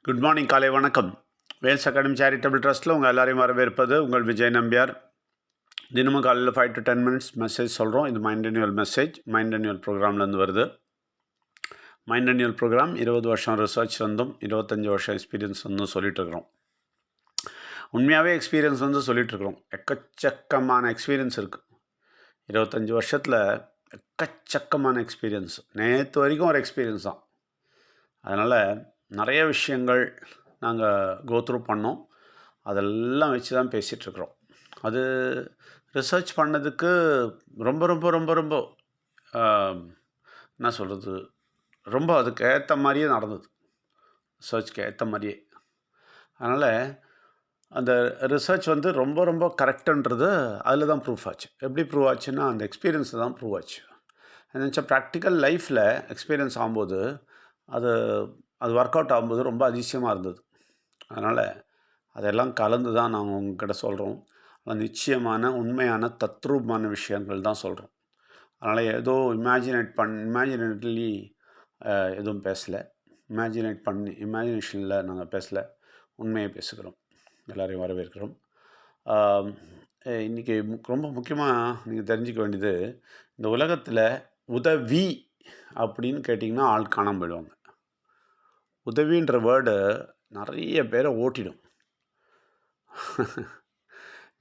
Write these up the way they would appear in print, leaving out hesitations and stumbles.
Good morning, காலை வணக்கம். Wales academy charitable ட்ரஸ்ட்டில் உங்கள் எல்லாரையும் வரவேற்பது உங்கள் விஜய் நம்பியார். தினமும் காலையில் 5 to 10 minutes மெசேஜ் சொல்கிறோம். இது மைண்ட் அன்யூவல் மெசேஜ், மைண்ட் அன்யூவல் ப்ரோக்ராம்லேருந்து வருது. மைண்ட் அன்யூவல் ப்ரோக்ராம் 20 வருஷம் ரிசர்ச் வந்தும் 25 வருஷம் எக்ஸ்பீரியன்ஸ் வந்து சொல்லிகிட்ருக்குறோம். உண்மையாகவே எக்ஸ்பீரியன்ஸ் வந்து சொல்லிகிட்ருக்குறோம். எக்கச்சக்கமான எக்ஸ்பீரியன்ஸ் இருக்குது. 25 வருஷத்தில் எக்கச்சக்கமான எக்ஸ்பீரியன்ஸ். நேற்று வரைக்கும் ஒரு எக்ஸ்பீரியன்ஸ் தான். அதனால் நிறைய விஷயங்கள் நாங்கள் கோத்ரூ பண்ணோம். அதெல்லாம் வச்சு தான் பேசிகிட்ருக்குறோம். அது ரிசர்ச் பண்ணதுக்கு ரொம்ப ரொம்ப ரொம்ப ரொம்ப என்ன சொல்கிறது, ரொம்ப அதுக்கு ஏற்ற மாதிரியே நடந்தது. ரிசர்ச்க்கு ஏற்ற மாதிரியே. அதனால் அந்த ரிசர்ச் வந்து ரொம்ப ரொம்ப கரெக்டுன்றது அதில் தான் ப்ரூஃப் ஆச்சு. எப்படி ப்ரூவ் ஆச்சுன்னா, அந்த எக்ஸ்பீரியன்ஸில் தான் ப்ரூவ் ஆச்சு. நினச்சா ப்ராக்டிக்கல் லைஃப்பில் எக்ஸ்பீரியன்ஸ் ஆகும்போது அது அது ஒர்க் அவுட் ஆகும்போது ரொம்ப அதிசயமாக இருந்தது. அதனால் அதெல்லாம் கலந்து தான் நாங்கள் உங்ககிட்ட சொல்கிறோம். ஆனால் நிச்சயமான உண்மையான தத்ரூபமான விஷயங்கள் தான் சொல்கிறோம். அதனால் ஏதோ இமேஜினேட்லி எதுவும் பேசலை. இமேஜினேஷனில் நாங்கள் பேசலை, உண்மையை பேசுகிறோம். எல்லோரையும் வரவேற்கிறோம். இன்றைக்கி ரொம்ப முக்கியமாக நீங்கள் தெரிஞ்சிக்க வேண்டியது, இந்த உலகத்தில் உதவி அப்படின்னு கேட்டிங்கன்னா ஆள் காணாமல் போயிடுவாங்க. உதவின்ற வேர்டு நிறைய பேரை ஓட்டிடும்.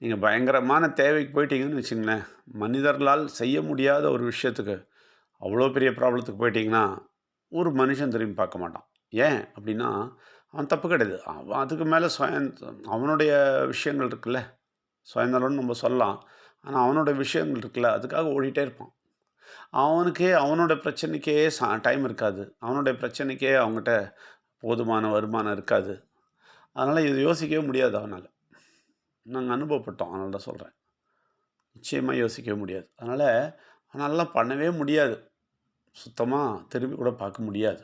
நீங்கள் பயங்கரமான தேவைக்கு போயிட்டீங்கன்னு வச்சுங்களேன், மனிதர்களால் செய்ய முடியாத ஒரு விஷயத்துக்கு, அவ்வளோ பெரிய ப்ராப்ளத்துக்கு போயிட்டிங்கன்னா ஒரு மனுஷன் திரும்பி பார்க்க மாட்டான். ஏன் அப்படின்னா, அவன் தப்பு கிடையாது. அவன் அதுக்கு மேலே அவனுடைய விஷயங்கள் இருக்குல்ல, சுயநலம்னு நம்ம சொல்லலாம். ஆனால் அவனோட விஷயங்கள் இருக்குல்ல, அதுக்காக ஓடிட்டே இருப்பான். அவனுக்கே அவனோட பிரச்சனைக்கே டைம் இருக்காது. அவனுடைய பிரச்சனைக்கே அவங்ககிட்ட போதுமான வருமானம் இருக்காது. அதனால் இது யோசிக்கவே முடியாது அவனால். நாங்கள் அனுபவப்பட்டோம், அதனால தான் சொல்கிறேன். நிச்சயமாக யோசிக்கவே முடியாது. அதனாலலாம் பண்ணவே முடியாது. சுத்தமாக திரும்பி கூட பார்க்க முடியாது.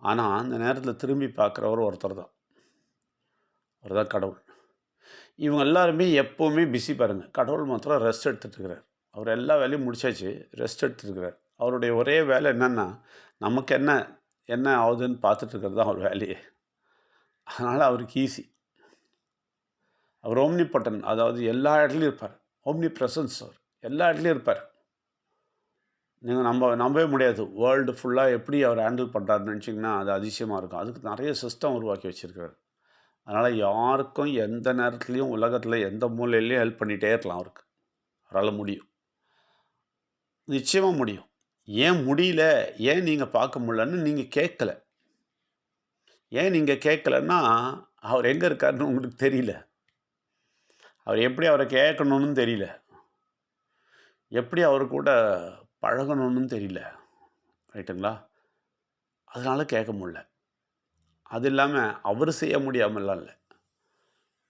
ஆனால் அந்த நேரத்தில் திரும்பி பார்க்குறவர் ஒருத்தர் தான். அவர் தான் கடவுள். இவங்க எல்லாருமே எப்போவுமே பிஸி பாருங்கள். கடவுள் மாத்திரம் ரெஸ்ட் எடுத்துகிட்ருக்கிறார். அவர் எல்லா வேலையும் முடிச்சாச்சு, ரெஸ்ட் எடுத்துருக்கிறார். அவருடைய ஒரே வேலை என்னென்னா, நமக்கு என்ன ஆகுதுன்னு பார்த்துட்ருக்கிறது தான் அவர் வேலையே. அதனால் அவருக்கு ஈஸி. அவர் ஓம்னிபொட்டன், அதாவது எல்லா இடத்துலையும் இருப்பார். Omni presence. அவர் எல்லா இடத்துலையும் இருப்பார். நீங்கள் நம்பவே முடியாது. வேர்ல்டு ஃபுல்லாக எப்படி அவர் ஹேண்டில் பண்ணுறாருன்னு நினச்சிங்கன்னா அது அதிசயமாக இருக்கும். அதுக்கு நிறைய சிஸ்டம் உருவாக்கி வச்சுருக்காரு. அதனால் யாருக்கும் எந்த நேரத்துலையும் உலகத்தில் எந்த மூலையிலையும் ஹெல்ப் பண்ணிகிட்டே இருக்கலாம் அவருக்கு. அவரால் முடியும். நிச்சயமாக முடியும். ஏன் முடியல, ஏன் நீங்கள் பார்க்க முடியலன்னு நீங்கள் கேட்கல. ஏன் நீங்கள் கேட்கலன்னா, அவர் எங்கே இருக்காருன்னு உங்களுக்கு தெரியல. அவர் எப்படி அவரை கேட்கணுன்னு தெரியல. எப்படி அவர் கூட பழகணுன்னு தெரியல. ரைட்டுங்களா? அதனால் கேட்க முடியல. அது இல்லாமல் அவர் செய்ய முடியாமல்லாம் இல்லை.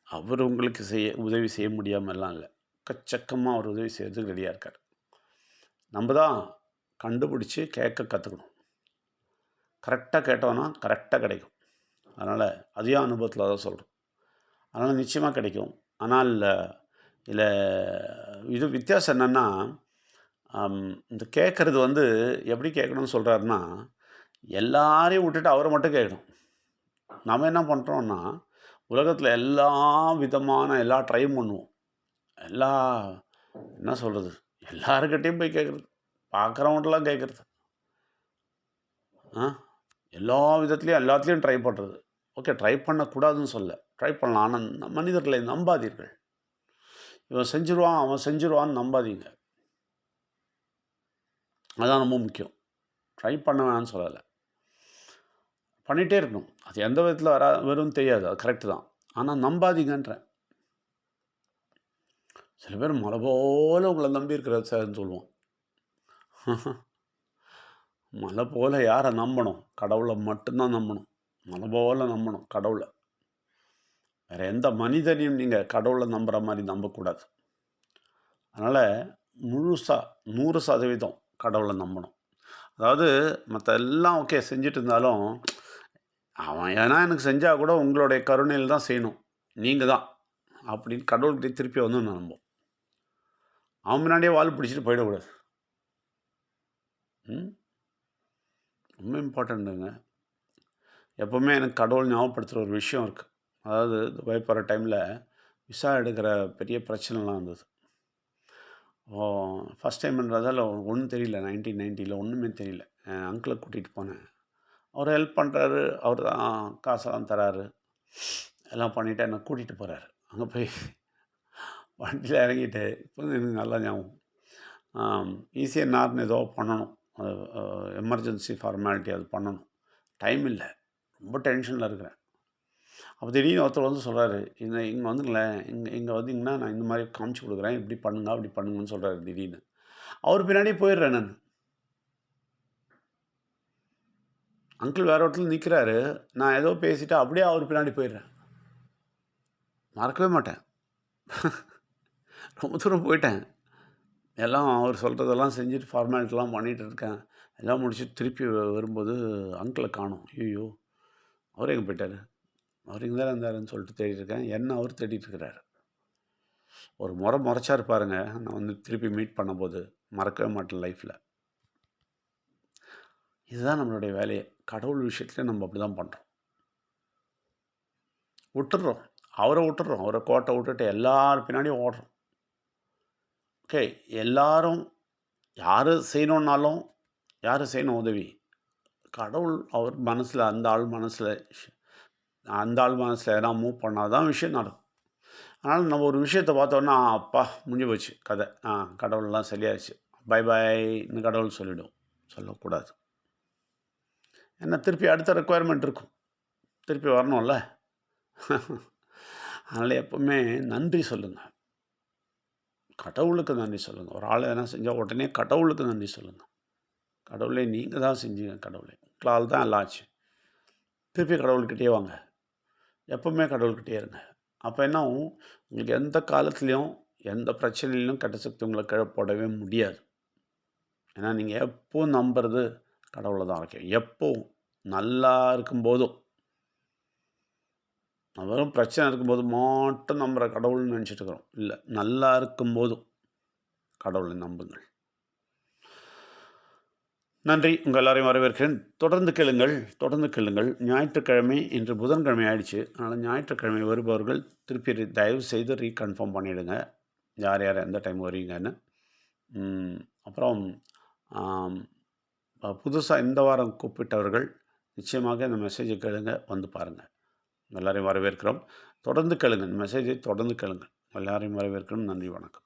அவர் உங்களுக்கு உதவி செய்ய முடியாமல்லாம் இல்லை. எக்கச்சக்கமாக அவர் உதவி செய்யறதுக்கு ரெடியாக இருக்கார். நம்ம தான் கண்டுபிடிச்சி கேட்க கற்றுக்கணும். கரெக்டாக கேட்டோன்னா கரெக்டாக கிடைக்கும். அதனால் அதையும் அனுபவத்தில் தான் சொல்கிறோம். அதனால் நிச்சயமாக கிடைக்கும். ஆனால் இதில் இது வித்தியாசம் என்னென்னா, இந்த கேட்குறது வந்து எப்படி கேட்கணும்னு சொல்கிறாருன்னா, எல்லாரையும் விட்டுட்டு அவரை மட்டும் கேட்கணும். நம்ம என்ன பண்ணுறோன்னா, உலகத்தில் எல்லா விதமான ட்ரையும் பண்ணுவோம். என்ன சொல்கிறது, எல்லாருக்கிட்டையும் போய் கேட்குறது, பார்க்குறவங்கள்ட்டலாம் கேட்குறது, எல்லா விதத்துலேயும் எல்லாத்துலேயும் ட்ரை பண்ணுறது. ஓகே, ட்ரை பண்ணக்கூடாதுன்னு சொல்ல, ட்ரை பண்ணலாம். ஆனால் மனிதர்களை நம்பாதீர்கள். இவன் செஞ்சுருவான், அவன் செஞ்சுருவான்னு நம்பாதீங்க. அதுதான் ரொம்ப முக்கியம். ட்ரை பண்ண வேணான்னு சொல்லலை, பண்ணிகிட்டே இருக்கணும். அது எந்த விதத்தில் வரும்னு தெரியாது, அது கரெக்டு தான். ஆனால் நம்பாதீங்கன்றேன். சில பேர் மலை போல் உங்களை நம்பி இருக்கிறது சார்ன்னு சொல்லுவோம். மலை போல் யாரை நம்பணும்? கடவுளை மட்டும்தான் நம்பணும். மலை போல் நம்பணும் கடவுளை. வேறு எந்த மனிதனையும் நீங்கள் கடவுளை நம்புகிற மாதிரி நம்பக்கூடாது. அதனால் முழுசாக 100% கடவுளை நம்பணும். அதாவது மற்ற எல்லாம் ஓகே செஞ்சுட்டு இருந்தாலும், அவன் ஏன்னா எனக்கு செஞ்சால் கூட உங்களுடைய கருணையில் தான் செய்யணும், நீங்கள் தான் அப்படின்னு கடவுள்கிட்ட திருப்பி வந்து நம்புவோம். அவன் முன்னாடியே வால் பிடிச்சிட்டு போயிடக்கூடாது. ரொம்ப இம்பார்ட்டண்ட்டுங்க. எப்பவுமே எனக்கு கடவுள் ஞாபகப்படுத்துகிற ஒரு விஷயம் இருக்குது. அதாவது துபாய் போகிற டைமில் விசா எடுக்கிற பெரிய பிரச்சனைலாம் இருந்தது. ஓ, ஃபஸ்ட் டைம்ன்றதால ஒன்றும் தெரியல. 1990ல ஒன்றுமே தெரியல. என் அங்கிளை கூட்டிகிட்டு போனேன். அவர் ஹெல்ப் பண்ணுறாரு. அவர் தான் காசெல்லாம் தராரு. எல்லாம் பண்ணிவிட்டு என்னை கூட்டிகிட்டு போகிறாரு. அங்கே போய் வண்டியில் இறங்கிட்டு இப்போ எனக்கு நல்லா ஞாபகம். இசிஎன்ஆர்னு ஏதோ பண்ணணும். எமர்ஜென்சி ஃபார்மாலிட்டி அது பண்ணணும். டைம் இல்லை. ரொம்ப டென்ஷனில் இருக்கிறேன். அப்போ திடீர்னு ஒருத்தர் வந்து சொல்கிறாரு, இங்கே வந்துங்களேன், இங்கே வந்தீங்கன்னா நான் இந்த மாதிரி காமிச்சு கொடுக்குறேன், இப்படி பண்ணுங்க அப்படி பண்ணுங்கன்னு சொல்கிறாரு திடீர்னு. அவர் பின்னாடியே போயிடுறேன் நான். அங்கிள் வேற இடத்துல நிற்கிறாரு. நான் ஏதோ பேசிவிட்டு அப்படியே அவர் பின்னாடி போயிடுறேன். மறக்கவே மாட்டேன். ரொம்ப தூரம் போயிட்டேன். எல்லாம் அவர் சொல்கிறதெல்லாம் செஞ்சுட்டு ஃபார்மாலிட்டிலாம் பண்ணிகிட்டு இருக்கேன். எல்லாம் முடிச்சுட்டு திருப்பி வரும்போது அங்கிளை காணோம். ஐயோ, அவர் எங்கே போயிட்டார்? அவர் இங்கே தான் இருந்தாருன்னு சொல்லிட்டு தேடிட்டு இருக்கேன். என்ன அவர் தேடிட்டு இருக்கிறாரு. ஒரு முறைச்சாரு பாருங்க. நான் வந்து திருப்பி மீட் பண்ணும்போது மறக்கவே மாட்டேன் லைஃப்பில். இதுதான் நம்மளுடைய வேலையே. கடவுள் விஷயத்துல நம்ம அப்படி தான் பண்ணுறோம். விட்டுடுறோம். அவரை விட்டுடுறோம். அவரை கோட்டை விட்டுட்டு எல்லார் பின்னாடியும் ஓடுறோம். ஓகே, எல்லாரும் யார் செய்யணுன்னாலும் யார் செய்யணும் உதவி? கடவுள் அவர் மனசில் அந்த ஆள் மனசில் எதனா மூவ் பண்ணால் தான் விஷயம் நடக்கும். அதனால் நம்ம ஒரு விஷயத்தை பார்த்தோன்னா, அப்பா முடிஞ்சு போச்சு கதை. கடவுள்லாம் சரியாயிடுச்சு, பை பாய்ன்னு கடவுள் சொல்லிவிடும். சொல்லக்கூடாது. ஏன்னா திருப்பி அடுத்த ரெக்குவயர்மெண்ட் இருக்கும். திருப்பி வரணும்ல. அதனால் எப்போவுமே நன்றி சொல்லுங்கள். கடவுளுக்கு நன்றி சொல்லுங்கள். ஒரு ஆள் எதனா செஞ்சால் உடனே கடவுளுக்கு நன்றி சொல்லுங்கள். கடவுளே நீங்கள் தான் செஞ்சீங்க, கடவுளே உங்களால் தான் எல்லாம் ஆச்சு. திருப்பி கடவுள்கிட்டயே வாங்க. எப்போவுமே கடவுள்கிட்டே இருங்க. அப்போ என்ன ஆகும், உங்களுக்கு எந்த காலத்துலேயும் எந்த பிரச்சனையிலும் கெட்ட சக்தி உங்களை கீழே போடவே முடியாது. ஏன்னா நீங்கள் எப்போவும் நம்புறது கடவுளை தான் இருக்கும். எப்போவும் நல்லா இருக்கும்போதும், வெறும் பிரச்சனை இருக்கும்போது மட்டும் நம்புகிற கடவுள்னு நினச்சிட்டு இருக்கிறோம். இல்லை, நல்லா இருக்கும்போதும் கடவுளை நம்புங்கள். நன்றி. உங்கள் எல்லாரையும் வரவேற்கிறேன். தொடர்ந்து கேளுங்கள். ஞாயிற்றுக்கிழமை, இன்று புதன்கிழமை ஆயிடுச்சு. அதனால் ஞாயிற்றுக்கிழமை வருபவர்கள் திருப்பி தயவு செய்து ரீகன்ஃபார்ம் பண்ணிவிடுங்க, யார் யார் எந்த டைம் வருவீங்கன்னு. அப்புறம் புதுசாக இந்த வாரம் கூப்பிட்டவர்கள் நிச்சயமாக இந்த மெசேஜை கேளுங்க, வந்து பாருங்கள். எல்லாரையும் வரவேற்கிறோம். தொடர்ந்து கேளுங்கள், மெசேஜை தொடர்ந்து கேளுங்கள். எல்லாரையும் வரவேற்கிறோம். நன்றி, வணக்கம்.